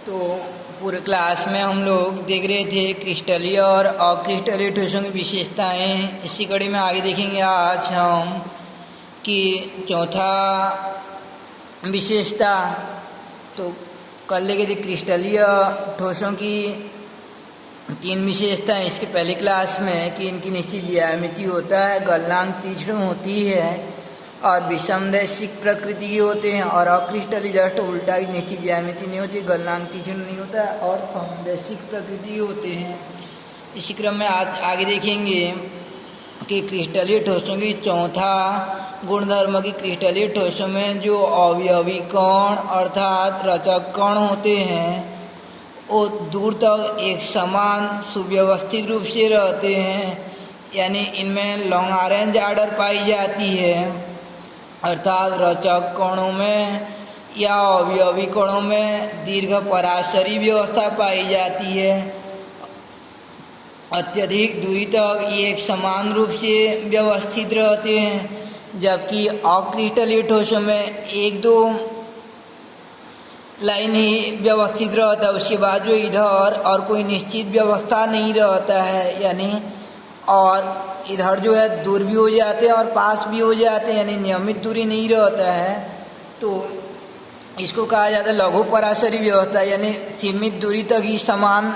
तो पूरे क्लास में हम लोग देख रहे थे क्रिस्टलीय और अक्रिस्टलीय ठोसों की विशेषताएं। इसी कड़ी में आगे देखेंगे आज हम कि चौथा विशेषता। तो कल देखे थे क्रिस्टलीय ठोसों की 3 विशेषताएं इसके पहले क्लास में कि इनकी निश्चित ज्यामिति होता है, गलनांक तीक्ष्ण होती है और विषमदैशिक प्रकृति के होते हैं। और अक्रिस्टलीय जस्ट उल्टा की निश्चित ज्यामिति नहीं होती, गलनांक तीक्ष्ण नहीं होता है और समदैशिक प्रकृति के होते हैं। इसी क्रम में आज आगे देखेंगे कि क्रिस्टलीय ठोसों की चौथा गुणधर्म की क्रिस्टलीय ठोसों में जो अवयवी कण अर्थात रचक कण होते हैं वो दूर तक एक समान सुव्यवस्थित रूप से रहते हैं, यानी इनमें लॉन्ग ऑरेंज आर्डर पाई जाती है। अर्थात रचक कणों में या अवयवी कणों में दीर्घ पराशरी व्यवस्था पाई जाती है। अत्यधिक दूरी तक ये एक समान रूप से व्यवस्थित रहते हैं, जबकि अक्रिस्टलीय ठोसों में 1-2 लाइन ही व्यवस्थित रहता है, उसके बाद जो इधर और कोई निश्चित व्यवस्था नहीं रहता है, यानी और इधर जो है दूर भी हो जाते हैं और पास भी हो जाते हैं, यानी नियमित दूरी नहीं रहता है। तो इसको कहा जाता है लघु पराशरी व्यवस्था, यानी सीमित दूरी तक ही समान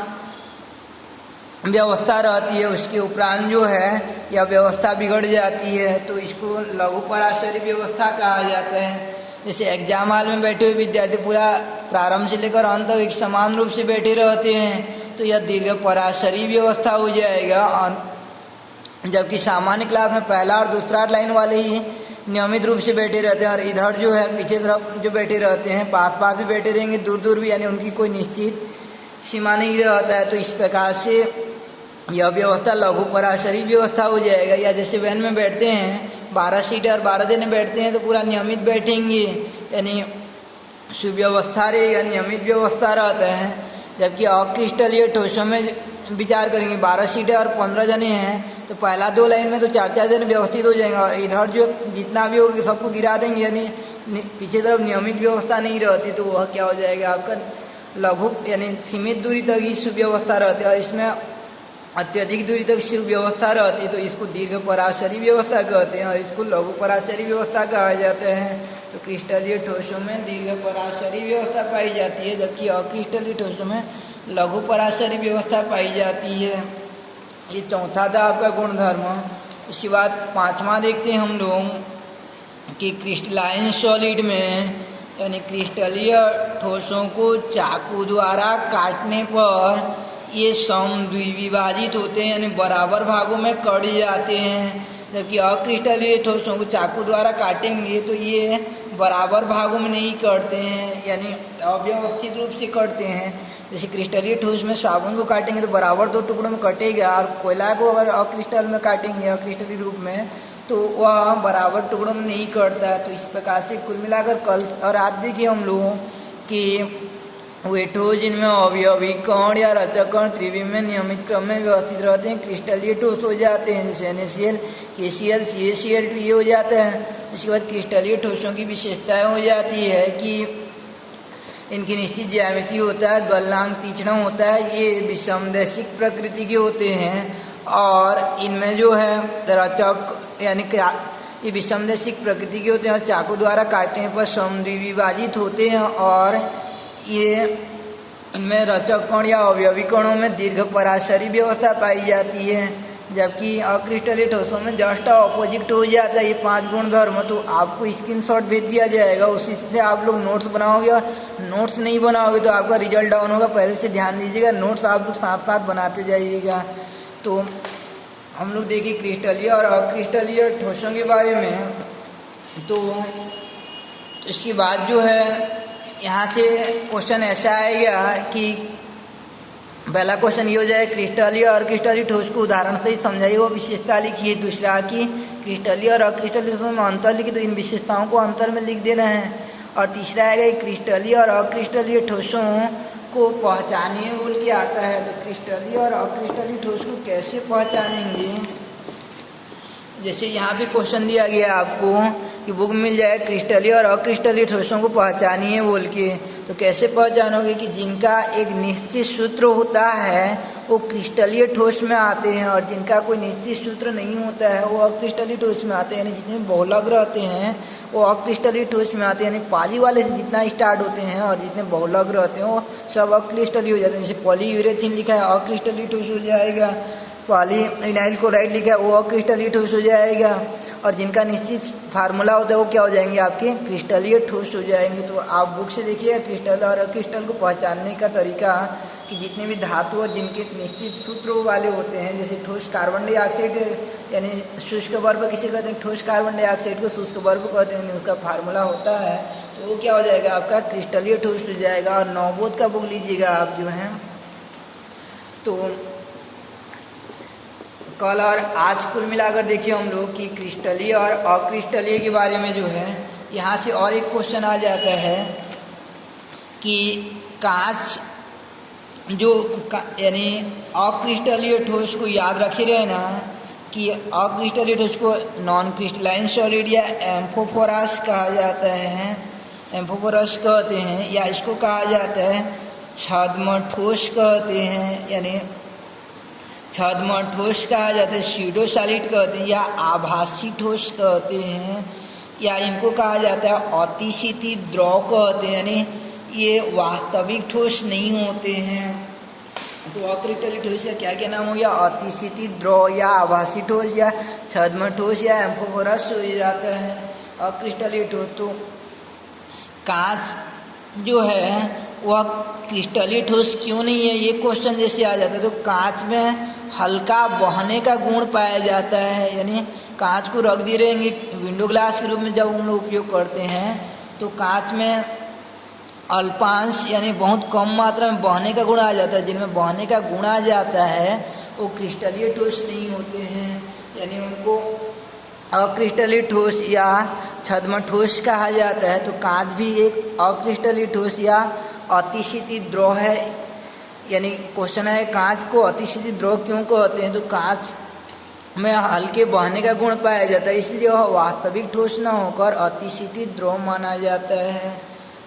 व्यवस्था रहती है, उसके उपरांत जो है यह व्यवस्था बिगड़ जाती है, तो इसको लघु पराशरी व्यवस्था कहा जाता है। जैसे एग्जाम हॉल में बैठे हुए विद्यार्थी पूरा प्रारंभ से लेकर अंत तक एक समान रूप से बैठे रहते हैं, तो यह दीर्घ पराशरी व्यवस्था हो जाएगा। जबकि सामान्य क्लास में पहला और दूसरा लाइन वाले ही नियमित रूप से बैठे रहते हैं और इधर जो है पीछे तरफ जो बैठे रहते हैं पास पास भी बैठे रहेंगे, दूर दूर भी, यानी उनकी कोई निश्चित सीमा नहीं रहता है। तो इस प्रकार से यह व्यवस्था लघु पराशरी व्यवस्था हो जाएगा। या जैसे वैन में बैठते हैं 12 सीटें और 12 जने बैठते हैं तो पूरा नियमित बैठेंगे, यानी सुव्यवस्था रहेगा, नियमित व्यवस्था रहता है। जबकि अक्रिस्टलीय ठोसों में विचार करेंगे 12 सीटें और 15 जने हैं तो पहला 2 लाइन में तो 4-4 जने व्यवस्थित हो जाएंगे और इधर जो जितना भी होगा सबको गिरा देंगे, यानी पीछे तरफ नियमित व्यवस्था नहीं रहती, तो वह क्या हो जाएगा आपका लघु, यानी सीमित दूरी तक ही सुव्यवस्था रहती है और इसमें अत्यधिक दूरी तक सुव्यवस्था रहती है, तो इसको दीर्घ पराशरी व्यवस्था कहते हैं और इसको लघु पराशरी व्यवस्था कहा जाता है। तो क्रिस्टलीय ठोसों में दीर्घ पराशरी व्यवस्था पाई जाती है, जबकि अक्रिस्टलीय ठोसों में लघु पराशरी व्यवस्था पाई जाती है। ये चौथा था आपका गुणधर्म। उसके बाद 5वां देखते हैं हम लोग कि क्रिस्टलाइन सॉलिड में, यानी क्रिस्टलीय ठोसों को चाकू द्वारा काटने पर ये समद्विभाजित होते हैं, यानी बराबर भागों में कट जाते हैं। जबकि अक्रिस्टलीय ठोसों को चाकू द्वारा काटेंगे तो ये बराबर भागों में नहीं कटते हैं, यानी अव्यवस्थित रूप से कटते हैं। जैसे क्रिस्टलीय ठोस में साबुन को काटेंगे तो बराबर 2 टुकड़ों में कटेगा, और कोयला को अगर अक्रिस्टल में काटेंगे अक्रिस्टलीय रूप में तो वह बराबर टुकड़ों में नहीं कटता है। तो इस प्रकार से कुल मिलाकर कल और आज देखिए हम लोगों कि वे ठोस जिनमें अवयवी कण या रचक कण त्रिविम में नियमित क्रम में व्यवस्थित रहते हैं क्रिस्टलीय ठोस हो जाते हैं, जैसे NaCl, KCl, CaCl2 ये हो जाता है। उसके बाद क्रिस्टलीय ठोसों की विशेषताएं हो जाती है कि इनकी निश्चित ज्यामिति होता है, गलनांक तीक्ष्ण होता है, ये विषमदैशिक प्रकृति के होते हैं और इनमें जो है रचक यानी ये विषमदैशिक प्रकृति के होते हैं और चाकू द्वारा काटने पर समद्विभाजित होते हैं और ये इनमें रचक कण या अवयवी कणों में दीर्घ पराशरी व्यवस्था पाई जाती है। जबकि अक्रिस्टलीय ठोसों में जस्ट ऑपोजिट हो जाता है ये 5 गुणधर्म। तो आपको स्क्रीनशॉट भेज दिया जाएगा, उसी से आप लोग नोट्स बनाओगे और नोट्स नहीं बनाओगे तो आपका रिजल्ट डाउन होगा। पहले से ध्यान दीजिएगा, नोट्स आप लोग साथ साथ बनाते जाइएगा। तो हम लोग देखिए क्रिस्टलीय और अक्रिस्टलीय ठोसों के बारे में। तो इसके बाद जो है यहाँ से क्वेश्चन ऐसा आएगा कि पहला क्वेश्चन ये हो जाए क्रिस्टलीय और अक्रिस्टलीय ठोस को उदाहरण से ही समझाइए, वो विशेषता लिखिए। दूसरा कि क्रिस्टलीय और अक्रिस्टलीय ठोस में अंतर लिखिए, तो इन विशेषताओं को अंतर में लिख देना है। और तीसरा आएगा क्रिस्टलीय और अक्रिस्टलीय ठोसों को पहचानिए बोल के आता है। तो क्रिस्टलीय और अक्रिस्टलीय ठोस को कैसे पहचानेंगे, जैसे यहाँ पे क्वेश्चन दिया गया आपको कि बुक मिल जाए क्रिस्टलीय और अक्रिस्टलीय ठोसों को पहचानिए बोल के। तो कैसे पहचानोगे कि जिनका एक निश्चित सूत्र होता है वो क्रिस्टलीय ठोस में आते हैं और जिनका कोई निश्चित सूत्र नहीं होता है वो अक्रिस्टलीय ठोस में आते हैं। यानी जितने बहुलक रहते हैं वो अक्रिस्टलीय ठोस में आते हैं। यानी पाली वाले से जितना स्टार्ट होते हैं और जितने बहुलक रहते हैं वो सब अक्रिस्टलीय हो जाते हैं। जैसे पॉलीयूरेथीन लिखा है अक्रिस्टलीय ठोस हो जाएगा, पॉलीविनाइल क्लोराइड लिखा है वो अक्रिस्टलीय ठोस हो जाएगा, और जिनका निश्चित फार्मूला होता है वो क्या हो जाएंगे आपके क्रिस्टलीय ठोस हो जाएंगे। तो आप बुक से देखिएगा क्रिस्टल और अक्रिस्टल को पहचानने का तरीका कि जितने भी धातु और जिनके निश्चित सूत्र वाले होते हैं, जैसे ठोस कार्बन डाइऑक्साइड यानी शुष्क बर्फ किसे कहते हैं, ठोस कार्बन डाइऑक्साइड को शुष्क बर्फ कहते हैं, उसका फार्मूला होता है तो वो क्या हो जाएगा आपका क्रिस्टलीय ठोस हो जाएगा। और नवबोध का बुक लीजिएगा आप जो है, तो कल और आज कुल मिलाकर देखिए हम लोग कि क्रिस्टलीय और अक्रिस्टलीय के बारे में जो है यहाँ से और एक क्वेश्चन आ जाता है कि कांच जो यानी अक्रिस्टलीय ठोस को याद रखे रहे ना कि अक्रिस्टलीय ठोस को नॉन क्रिस्टलाइन सॉलिड या एम्फोफोरस कहा जाता है, एम्फोफोरस कहते हैं, या इसको कहा जाता है छद्म ठोस कहते हैं, यानी छद्म ठोस कहा जाता है, स्यूडो सॉलिड कहते हैं, या आभासी ठोस कहते हैं, या इनको कहा जाता है अतिशीति द्रव कहते हैं, यानी ये वास्तविक ठोस नहीं होते हैं। तो अक्रिस्टलीय ठोस का क्या क्या नाम हो गया, अतिशीति द्रव या आभासी ठोस या छद्म ठोस या एम्फोफोरस हो जाता है अक्रिस्टलीय ठोस। तो कांच जो है वह क्रिस्टलीय ठोस क्यों नहीं है, ये क्वेश्चन जैसे आ जाता है। तो कांच में हल्का बहने का गुण पाया जाता है, यानी कांच को रख दे रहेंगे विंडो ग्लास के रूप में जब हम लोग उपयोग करते हैं तो कांच में अल्पांश यानी बहुत कम मात्रा में बहने का गुण आ जाता है। जिनमें बहने का गुण आ जाता है वो क्रिस्टलीय ठोस नहीं होते हैं, यानी उनको अक्रिस्टलीय ठोस या छद्म ठोस कहा जाता है। तो कांच भी एक अक्रिस्टलीय ठोस या अतिशीति द्रव है। यानी क्वेश्चन है कांच को अतिशीति द्रव क्यों कहते हैं, तो कांच में हल्के बहने का गुण पाया जाता है इसलिए वह वास्तविक ठोस न होकर अतिशीति द्रव माना जाता है,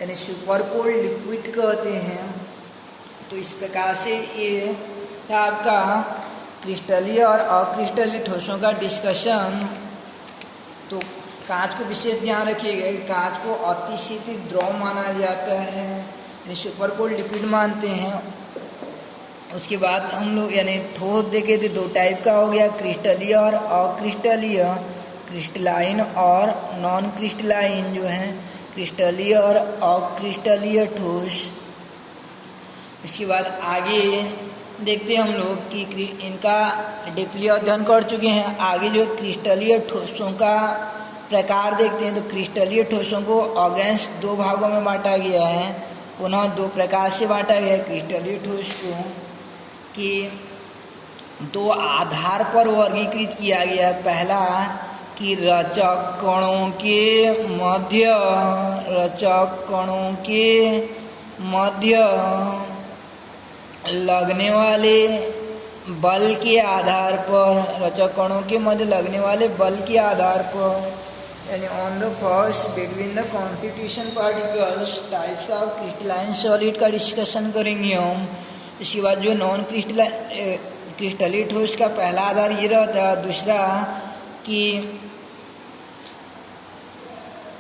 यानी सुपर कोल्ड लिक्विड कहते हैं। तो इस प्रकार से ये था आपका क्रिस्टलीय और अक्रिस्टलीय ठोसों का डिस्कशन। तो कांच को विशेष ध्यान रखिएगा कि कांच को अतिशीति द्रव माना जाता है, यानी सुपर कोल्ड लिक्विड मानते हैं। उसके बाद हम लोग यानी ठोस देखे थे दो टाइप का हो गया, क्रिस्टलीय और अक्रिस्टलीय, क्रिस्टलाइन और नॉन क्रिस्टलाइन जो है क्रिस्टलीय और अक्रिस्टलीय ठोस। इसके बाद आगे देखते हैं हम लोग कि इनका डीपली अध्ययन कर चुके हैं। आगे जो क्रिस्टलीय ठोसों का प्रकार देखते हैं। तो क्रिस्टलीय ठोसों को अगेंस्ट दो भागों में बांटा गया है, पुनः दो प्रकार से बांटा गया है क्रिस्टलीय ठोस को कि दो आधार पर वर्गीकृत किया गया है। पहला कि रचक कणों के मध्य लगने वाले बल के आधार पर, रचक कणों के मध्य लगने वाले बल के आधार पर, यानी on the force between the constitution particles types of crystalline solid का डिस्कशन करेंगे हम। इसके बाद जो नॉन क्रिस्टलीय ठोस का पहला आधार ये रहता है। दूसरा कि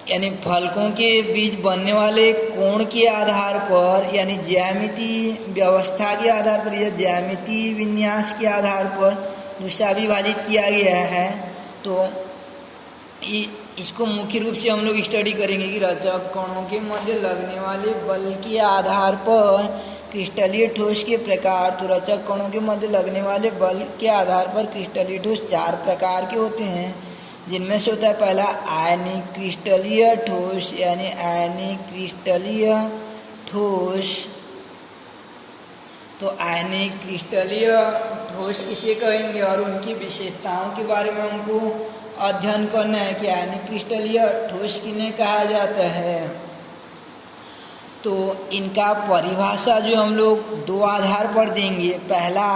यानी फलकों के बीच बनने वाले कोण के आधार पर, यानी ज्यामितीय व्यवस्था के आधार पर या ज्यामितीय विन्यास के आधार पर दूसरा विभाजित किया गया है। तो इसको मुख्य रूप से हम लोग स्टडी करेंगे कि रचक कणों के मध्य लगने वाले बल के आधार पर क्रिस्टलीय ठोस के प्रकार। तो रचक कणों के मध्य लगने वाले बल के आधार पर क्रिस्टलीय ठोस चार प्रकार के होते हैं, जिनमें से होता है पहला आयनिक क्रिस्टलीय ठोस, यानी आयनिक क्रिस्टलीय ठोस। तो आयनिक क्रिस्टलीय ठोस किसे कहेंगे और उनकी विशेषताओं के बारे में हमको अध्ययन करना है कि आयनिक क्रिस्टलीय ठोस किन्हें कहा जाता है। तो इनका परिभाषा जो हम लोग दो आधार पर देंगे। पहला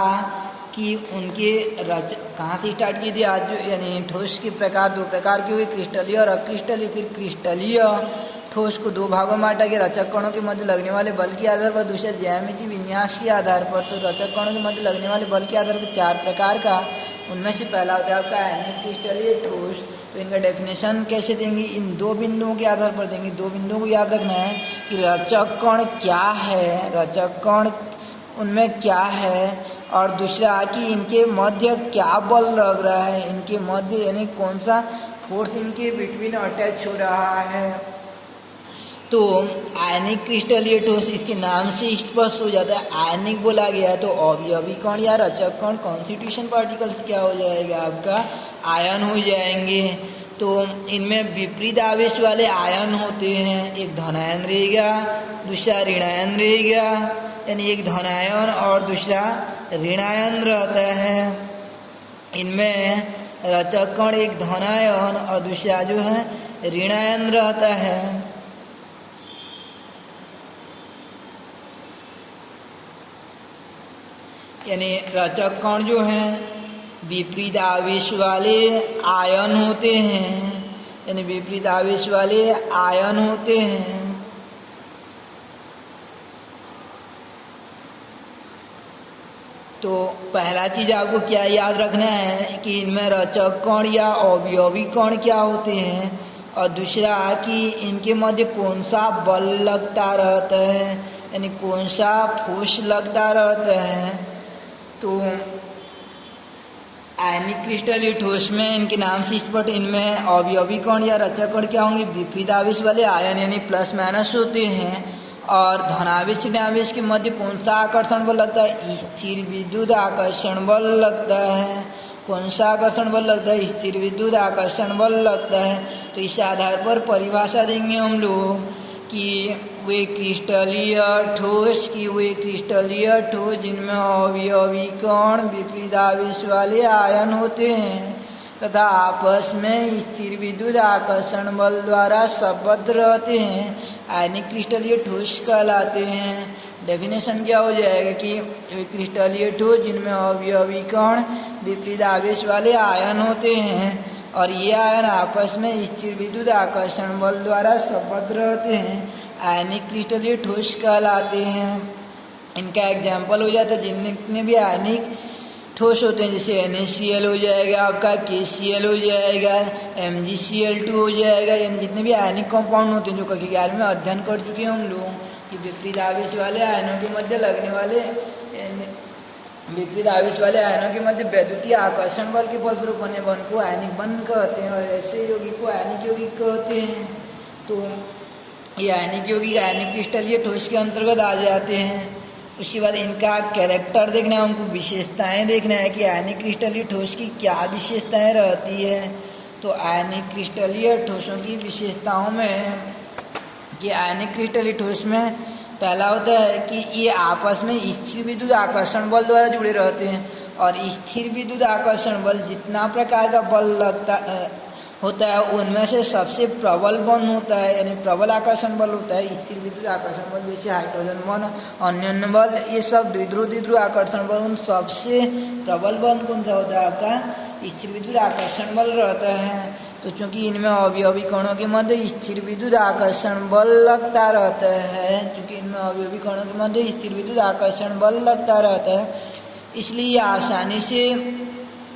कि उनके कहाँ से स्टार्ट की थी आज, यानी ठोस के प्रकार दो प्रकार के हुए, क्रिस्टलीय और अक्रिस्टलीय। फिर क्रिस्टलीय ठोस को दो भागों में बांटा गया, रचक कणों के मध्य लगने वाले बल के आधार पर, दूसरा ज्यामिति विन्यास के आधार पर। तो रचक कणों के मध्य लगने वाले बल के आधार पर 4 प्रकार का, उनमें से पहला होता है आपका आयनिक क्रिस्टलीय ठोस। तो इनका डेफिनेशन कैसे देंगे, इन 2 बिंदुओं के आधार पर देंगे। 2 बिंदुओं को याद रखना है कि रचक कण क्या है, रचक कण उनमें क्या है, और दूसरा कि इनके मध्य क्या बल लग रहा है, इनके मध्य यानी कौन सा फोर्स इनके बिटवीन अटैच हो रहा है। तो आयनिक क्रिस्टलीय ठोस इसके नाम से स्पष्ट हो जाता है। आयनिक बोला गया है तो अवयवी कण या रचक कण कॉन्स्टिट्यूशन पार्टिकल्स क्या हो जाएगा, आपका आयन हो जाएंगे। तो इनमें विपरीत आवेश वाले आयन होते हैं, एक धनायन रहेगा, दूसरा ऋणायन रहेगा, यानी एक धनायन और दूसरा ऋणायन रहता है। इनमें रचक कण एक धनायन और दूसरा जो है ऋणायन रहता है। यानी रचक कण जो हैं विपरीत आवेश वाले आयन होते हैं, यानी विपरीत आवेश वाले आयन होते हैं। तो पहला चीज आपको क्या याद रखना है कि इनमें रचक कण या अवयवी कण क्या होते हैं, और दूसरा कि इनके मध्य कौन सा बल लगता रहता है, यानी कौन सा फोर्स लगता रहता है। तो आयनिक क्रिस्टलीय ठोस में इनके नाम से स्पष्ट, इनमें अवयवी कण या रचक कण क्या होंगे, विपरीत आवेश वाले आयन यानी प्लस माइनस होते हैं। और धनावेश ऋणावेश के मध्य कौन सा आकर्षण बल लगता है, स्थिर विद्युत आकर्षण बल लगता है। कौन सा आकर्षण बल लगता है, स्थिर विद्युत आकर्षण बल लगता है। तो इस आधार पर परिभाषा देंगे हम लोग कि वे क्रिस्टलीय ठोस जिनमें अवयवी कण विपरीत आवेश वाले आयन होते हैं तथा आपस में स्थिर विद्युत आकर्षण बल द्वारा संबद्ध रहते हैं, आयनिक क्रिस्टलीय ठोस कहलाते हैं। डेफिनेशन क्या हो जाएगा कि वे क्रिस्टलीय ठोस जिनमें अवयवी कण विपरीत आवेश वाले आयन होते हैं और ये आयन आपस में स्थिर विद्युत आकर्षण बल द्वारा संबद्ध रहते हैं, आयनिक क्रिस्टलीय ठोस कहलाते हैं। इनका एग्जाम्पल हो जाता है जितने भी आयनिक ठोस होते हैं, जैसे NaCl हो जाएगा, आपका KCl हो जाएगा, MgCl2 हो जाएगा, यानी जितने भी आयनिक कंपाउंड होते हैं जो कक्षा 11 में अध्ययन कर चुके हैं हम लोग कि विपरीत आवेश वाले आयनों के मध्य लगने वाले विपरीत आवेश वाले आयनों के मध्य वैद्युतीय आकर्षण बल के फलस्वरूप बने बन को आयनिक बंध कहते हैं और ऐसे यौगिक को आयनिक यौगिक कहते हैं। तो ये आयनिक यौगिक आयनिक क्रिस्टलीय ठोस के अंतर्गत आ जाते हैं। उसके बाद इनका कैरेक्टर देखना है, उनको विशेषताएं देखना है कि आयनिक क्रिस्टलीय ठोस की क्या विशेषताएं रहती है। तो आयनिक क्रिस्टलीय ठोसों की विशेषताओं में कि आयनिक क्रिस्टलीय ठोस में पहला होता है कि ये आपस में स्थिर विद्युत आकर्षण बल द्वारा जुड़े रहते हैं और स्थिर विद्युत आकर्षण बल जितना प्रकार का बल लगता होता है उनमें से सबसे प्रबल बल होता है, यानी प्रबल आकर्षण बल होता है स्थिर विद्युत आकर्षण बल, जैसे हाइड्रोजन बल, अन्योन्य बल, ये सब द्विध्रुव आकर्षण बल। उन सबसे प्रबल बल कौन सा होता है, आपका स्थिर विद्युत आकर्षण बल रहता है। तो चूंकि इनमें अवयवी कणों के मध्य स्थिर विद्युत आकर्षण बल लगता रहता है, चूंकि इनमें अवयवी कणों के मध्य स्थिर विद्युत आकर्षण बल लगता रहता है, इसलिए आसानी से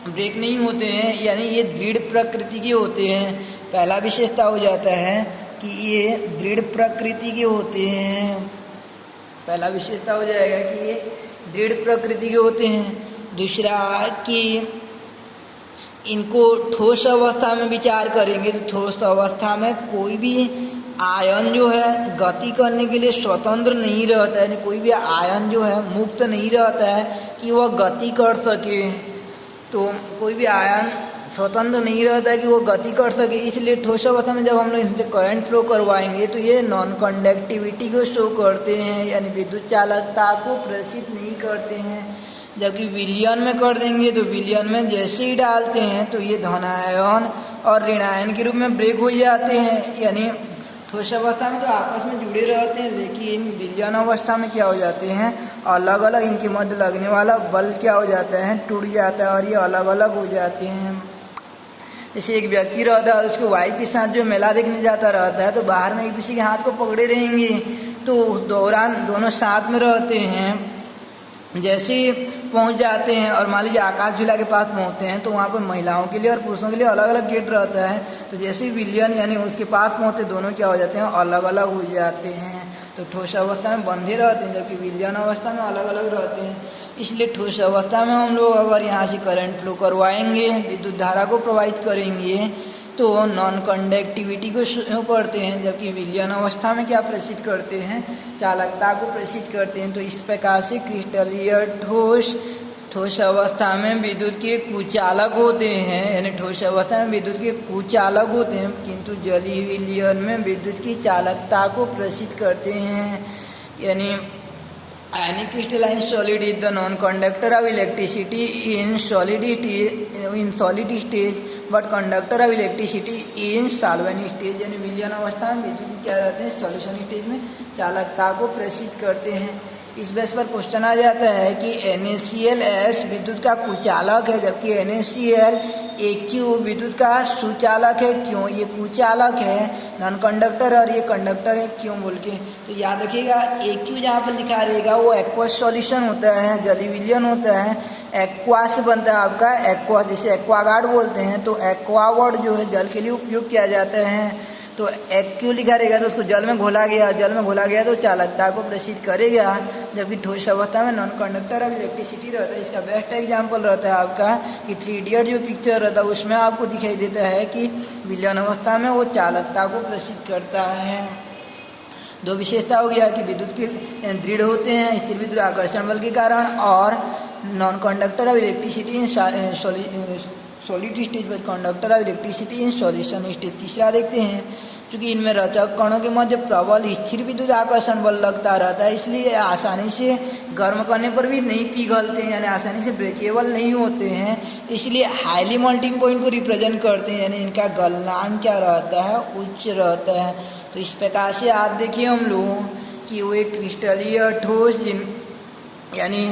ब्रेक नहीं होते हैं, यानी ये दृढ़ प्रकृति के होते हैं। पहला विशेषता हो जाता है कि ये दृढ़ प्रकृति के होते हैं, पहला विशेषता हो जाएगा कि ये दृढ़ प्रकृति के होते हैं। दूसरा कि इनको ठोस अवस्था में विचार करेंगे तो ठोस अवस्था में कोई भी आयन जो है गति करने के लिए स्वतंत्र नहीं रहता है, यानी कोई भी आयन जो है मुक्त नहीं रहता है कि वह गति कर सके। तो कोई भी आयन स्वतंत्र नहीं रहता है कि वो गति कर सके, इसलिए ठोस अवस्था में जब हम लोग इनसे करंट फ्लो करवाएंगे तो ये नॉन कंडक्टिविटी को शो करते हैं, यानी विद्युत चालकता को प्रदर्शित नहीं करते हैं। जबकि विलयन में कर देंगे तो विलयन में जैसे ही डालते हैं तो ये धनायन और ऋणायन के रूप में ब्रेक हो जाते हैं, यानी ठोस अवस्था में तो आपस में जुड़े रहते हैं, लेकिन विलयन अवस्था में क्या हो जाते हैं, अलग अलग इनके मध्य लगने वाला बल क्या हो जाता है, टूट जाता है और ये अलग अलग हो जाते हैं। जैसे एक व्यक्ति रहता है, उसको वाइफ के साथ जो मेला देखने जाता रहता है, तो बाहर में एक दूसरे के हाथ को पकड़े रहेंगे, तो दौरान दोनों साथ में रहते हैं। जैसे पहुंच जाते हैं और मान लीजिए आकाश झूला के पास पहुंचते हैं, तो वहाँ पर महिलाओं के लिए और पुरुषों के लिए अलग अलग गेट रहता है। तो जैसे ही विलयन यानी उसके पास पहुंचते, दोनों क्या हो जाते हैं, अलग अलग हो जाते हैं। तो ठोस अवस्था में बंधे रहते हैं, जबकि विलयन अवस्था में अलग अलग रहते हैं। इसलिए ठोस अवस्था में हम लोग अगर यहाँ से करंट फ्लो करवाएंगे, विद्युत धारा को प्रोवाइड करेंगे, तो नॉन कंडक्टिविटी को शो करते हैं, जबकि विलयन अवस्था में क्या प्रेषित करते हैं, चालकता को प्रेषित करते हैं। तो इस प्रकार से क्रिस्टलीय ठोस अवस्था में विद्युत के कुचालक होते हैं, यानी ठोस अवस्था में विद्युत के कुचालक होते हैं, किंतु जलीय विलयन में विद्युत की चालकता को प्रेषित करते हैं। यानी ionic crystalline solid is the non-conductor of electricity in solid stage but conductor of electricity in solvent stage। यानी विलयन अवस्था में विद्युत क्या रहते हैं, सॉल्यूशन स्टेज में चालकता को प्रेषित करते हैं। इस बेस पर क्वेश्चन आ जाता है कि NaCl विद्युत का कुचालक है, जबकि NaCl AQ विद्युत का सुचालक है। क्यों? ये कुचालक है, नॉन कंडक्टर, और ये कंडक्टर है, क्यों बोल के। तो याद रखिएगा, AQ जहाँ पर लिखा रहेगा वो एक्वस सॉल्यूशन होता है, जलीय विलयन होता है। एक्वा से बनता है आपका एक्वा, जैसे एक्वागार्ड बोलते हैं, तो एक्वा वर्ड जो है जल के लिए उपयोग किया जाता है। तो AQ लिखा रहेगा तो उसको जल में घोला गया, जल में घोला गया तो चालकता को प्रेषित करेगा, जबकि ठोस अवस्था में नॉन कंडक्टर ऑफ इलेक्ट्रिसिटी रहता है। इसका बेस्ट एग्जांपल रहता है आपका कि 3 इडियट जो पिक्चर रहता है, उसमें आपको दिखाई देता है कि विलयन अवस्था में वो चालकता को प्रेषित करता है। दो विशेषता हो गया कि विद्युत के दृढ़ होते हैं स्थिर विद्युत आकर्षण बल के कारण, और non conductor of electricity in solid stage but conductor of electricity in solution stage. तीसरा देखते हैं, क्योंकि इनमें रचक कणों के मध्य प्रबल स्थिर विद्युत आकर्षण बल लगता रहता है, इसलिए आसानी से गर्म करने पर भी नहीं पिघलते हैं, यानी आसानी से ब्रेकेबल नहीं होते हैं। इसलिए हाईली मेल्टिंग पॉइंट को रिप्रेजेंट करते हैं, यानी इनका गलनांक क्या रहता है, उच्च रहता है। तो इस प्रकार से आप देखिए हम लोग कि वो एक क्रिस्टलीय ठोस यानी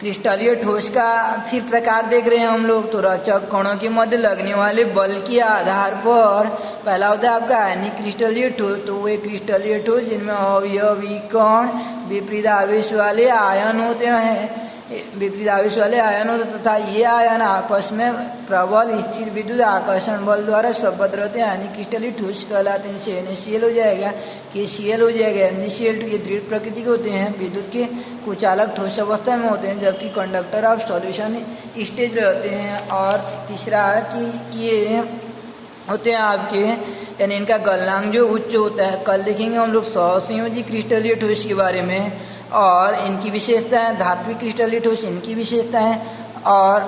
क्रिस्टलीय ठोस का फिर प्रकार देख रहे हैं हम लोग। तो रचक कणों के मध्य लगने वाले बल के आधार पर पहला होता है आपका आयनिक क्रिस्टलीय ठोस। तो वो एक क्रिस्टलीय ठोस जिनमें अवयवी कण विपरीत आवेश वाले आयन होते हैं, विपरीत आवेश वाले आयन होते, तथा ये आयन आपस में प्रबल स्थिर विद्युत आकर्षण बल द्वारा संबद्ध रहते हैं, यानी क्रिस्टलीय ठोस कहलाते हैं। जैसे NaCl हो जाएगा, KCl हो जाएगा, MgCl2, ये दृढ़ प्रकृति के होते हैं, विद्युत के कुचालक ठोस अवस्था में होते हैं, जबकि कंडक्टर ऑफ सॉल्यूशन स्टेज रहते हैं। और तीसरा है कि ये होते हैं आपके, यानी इनका गलनांक जो उच्च होता है। कल देखेंगे हम लोग सहसंयोजी क्रिस्टलीय ठोस के बारे में, और इनकी विशेषता है धात्विक क्रिस्टलीय ठोस, इनकी विशेषता है। और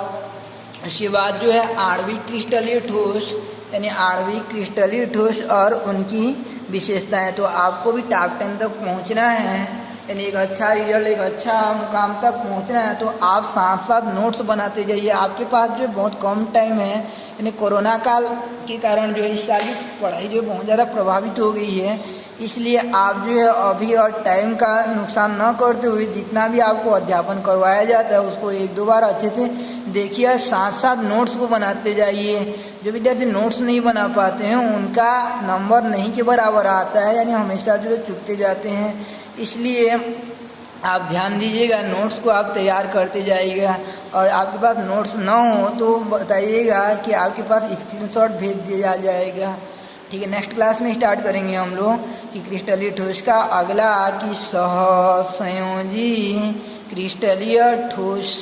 उसके बाद जो है आणविक क्रिस्टलीय ठोस, यानी आणविक क्रिस्टलीय ठोस और उनकी विशेषताएं। तो आपको भी टॉप 10 तक पहुंचना है, यानी एक अच्छा रिजल्ट, एक अच्छा मुकाम तक पहुंचना है, तो आप साथ साथ नोट्स बनाते जाइए। आपके पास जो बहुत कम टाइम है, यानी कोरोना काल के कारण जो है इस साल की पढ़ाई जो बहुत ज़्यादा प्रभावित हो गई है, इसलिए आप जो है अभी और टाइम का नुकसान न करते हुए जितना भी आपको अध्यापन करवाया जाता है उसको 1-2 बार अच्छे से देखिए, साथ साथ नोट्स को बनाते जाइए। जो विद्यार्थी नोट्स नहीं बना पाते हैं उनका नंबर नहीं के बराबर आता है, यानी हमेशा जो है चूकते जाते हैं। इसलिए आप ध्यान दीजिएगा, नोट्स को आप तैयार करते जाइएगा, और आपके पास नोट्स ना हो तो बताइएगा कि आपके पास स्क्रीनशॉट भेज दिया जाएगा। ठीक है, नेक्स्ट क्लास में स्टार्ट करेंगे हम लोग कि क्रिस्टलीय ठोस का अगला कि सहसंयोजी क्रिस्टलीय ठोस।